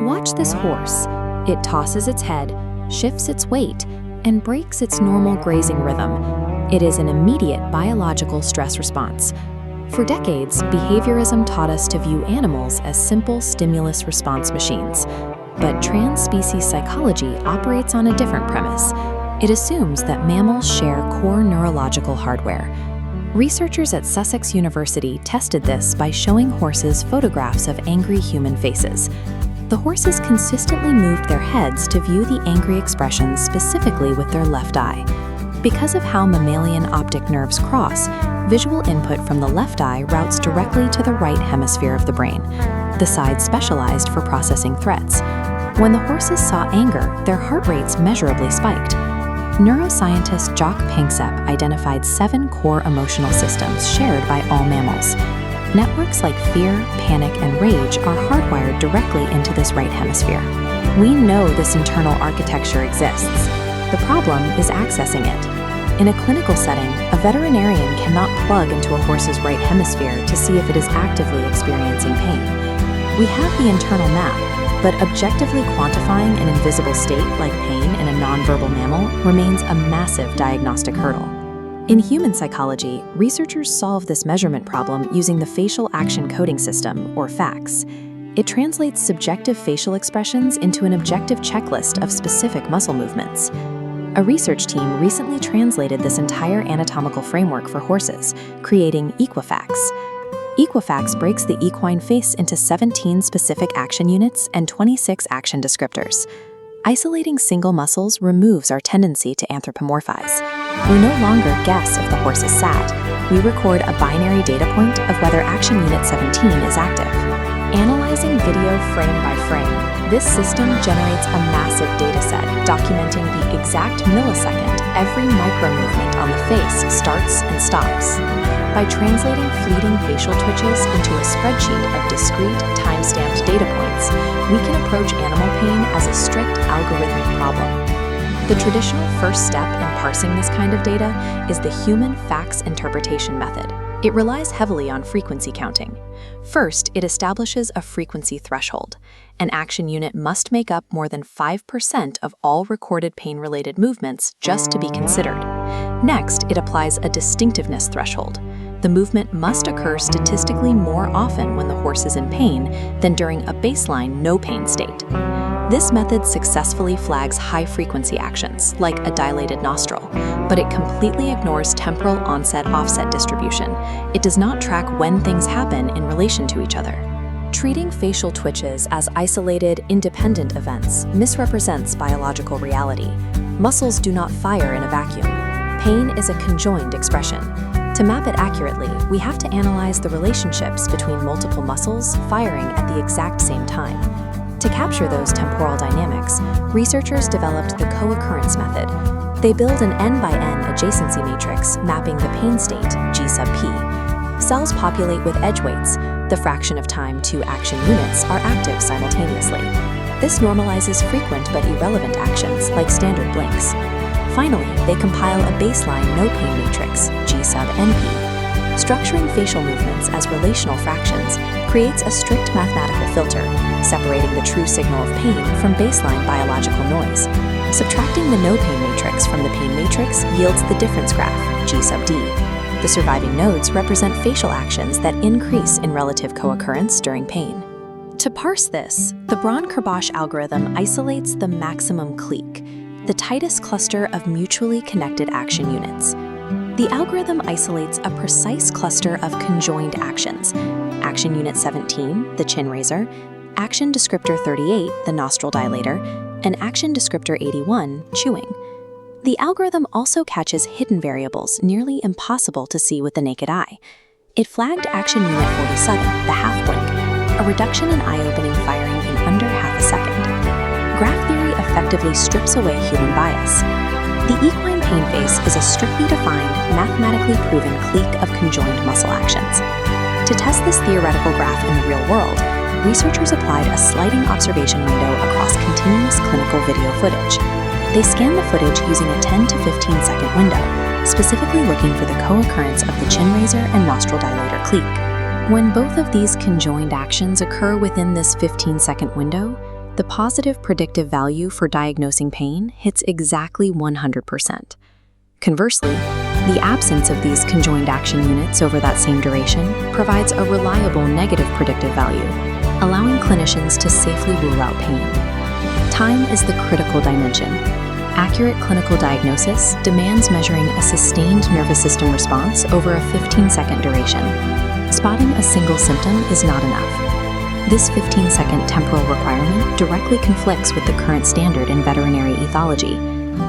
Watch this horse. It tosses its head, shifts its weight, and breaks its normal grazing rhythm. It is an immediate biological stress response. For decades, behaviorism taught us to view animals as simple stimulus response machines. But trans-species psychology operates on a different premise. It assumes that mammals share core neurological hardware. Researchers at Sussex University tested this by showing horses photographs of angry human faces. The horses consistently moved their heads to view the angry expressions specifically with their left eye. Because of how mammalian optic nerves cross, visual input from the left eye routes directly to the right hemisphere of the brain, the side specialized for processing threats. When the horses saw anger, their heart rates measurably spiked. Neuroscientist Panksepp identified 7 core emotional systems shared by all mammals. Networks like fear, panic, and rage are hardwired directly into this right hemisphere. We know this internal architecture exists. The problem is accessing it. In a clinical setting, a veterinarian cannot plug into a horse's right hemisphere to see if it is actively experiencing pain. We have the internal map, but objectively quantifying an invisible state like pain in a nonverbal mammal remains a massive diagnostic hurdle. In human psychology, researchers solve this measurement problem using the Facial Action Coding System, or FACS. It translates subjective facial expressions into an objective checklist of specific muscle movements. A research team recently translated this entire anatomical framework for horses, creating Equifax. Equifax breaks the equine face into 17 specific action units and 26 action descriptors. Isolating single muscles removes our tendency to anthropomorphize. We no longer guess if the horse is sad. We record a binary data point of whether action unit 17 is active. Analyzing video frame by frame, this system generates a massive dataset documenting the exact millisecond every micromovement on the face starts and stops. By translating fleeting facial twitches into a spreadsheet of discrete, time-stamped data points, we can approach animal pain as a strict algorithmic problem. The traditional first step in parsing this kind of data is the human FACS interpretation method. It relies heavily on frequency counting. First, it establishes a frequency threshold. An action unit must make up more than 5% of all recorded pain-related movements just to be considered. Next, it applies a distinctiveness threshold. The movement must occur statistically more often when the horse is in pain than during a baseline no-pain state. This method successfully flags high-frequency actions, like a dilated nostril, but it completely ignores temporal onset-offset distribution. It does not track when things happen in relation to each other. Treating facial twitches as isolated, independent events misrepresents biological reality. Muscles do not fire in a vacuum. Pain is a conjoined expression. To map it accurately, we have to analyze the relationships between multiple muscles firing at the exact same time. To capture those temporal dynamics, researchers developed the co-occurrence method. They build an n-by-n adjacency matrix mapping the pain state, G sub p. Cells populate with edge weights. The fraction of time 2 action units are active simultaneously. This normalizes frequent but irrelevant actions like standard blinks. Finally, they compile a baseline no-pain matrix, G sub np. Structuring facial movements as relational fractions creates a strict mathematical filter, separating the true signal of pain from baseline biological noise. Subtracting the no-pain matrix from the pain matrix yields the difference graph, G sub d. The surviving nodes represent facial actions that increase in relative co-occurrence during pain. To parse this, the Braun-Kerbosch algorithm isolates the maximum clique, the tightest cluster of mutually connected action units. The algorithm isolates a precise cluster of conjoined actions: action unit 17, the chin raiser, action descriptor 38, the nostril dilator, and action descriptor 81, chewing. The algorithm also catches hidden variables nearly impossible to see with the naked eye. It flagged action unit 47, the half blink, a reduction in eye-opening firing in under half a second. Graph theory effectively strips away human bias. The equine pain face is a strictly defined, mathematically proven clique of conjoined muscle actions. To test this theoretical graph in the real world, researchers applied a sliding observation window across continuous clinical video footage. They scanned the footage using a 10 to 15 second window, specifically looking for the co-occurrence of the chin raiser and nostril dilator clique. When both of these conjoined actions occur within this 15-second window, the positive predictive value for diagnosing pain hits exactly 100%. Conversely, the absence of these conjoined action units over that same duration provides a reliable negative predictive value, allowing clinicians to safely rule out pain. Time is the critical dimension. Accurate clinical diagnosis demands measuring a sustained nervous system response over a 15-second duration. Spotting a single symptom is not enough. This 15-second temporal requirement directly conflicts with the current standard in veterinary ethology,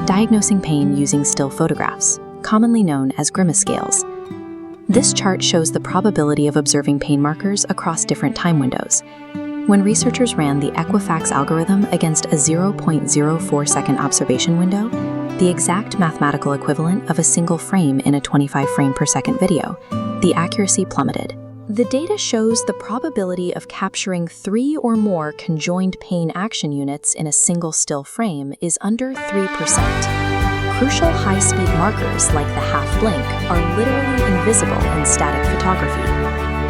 diagnosing pain using still photographs, commonly known as grimace scales. This chart shows the probability of observing pain markers across different time windows. When researchers ran the Equifax algorithm against a 0.04-second observation window, the exact mathematical equivalent of a single frame in a 25 frame per second video, the accuracy plummeted. The data shows the probability of capturing 3 or more conjoined pain action units in a single still frame is under 3%. Crucial high-speed markers like the half blink are literally invisible in static photography.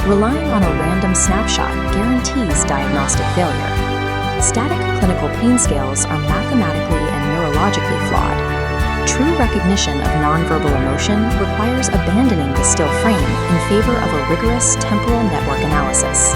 Relying on a random snapshot guarantees diagnostic failure. Static clinical pain scales are mathematically and neurologically flawed. True recognition of nonverbal emotion requires abandoning the still frame in favor of a rigorous temporal network analysis.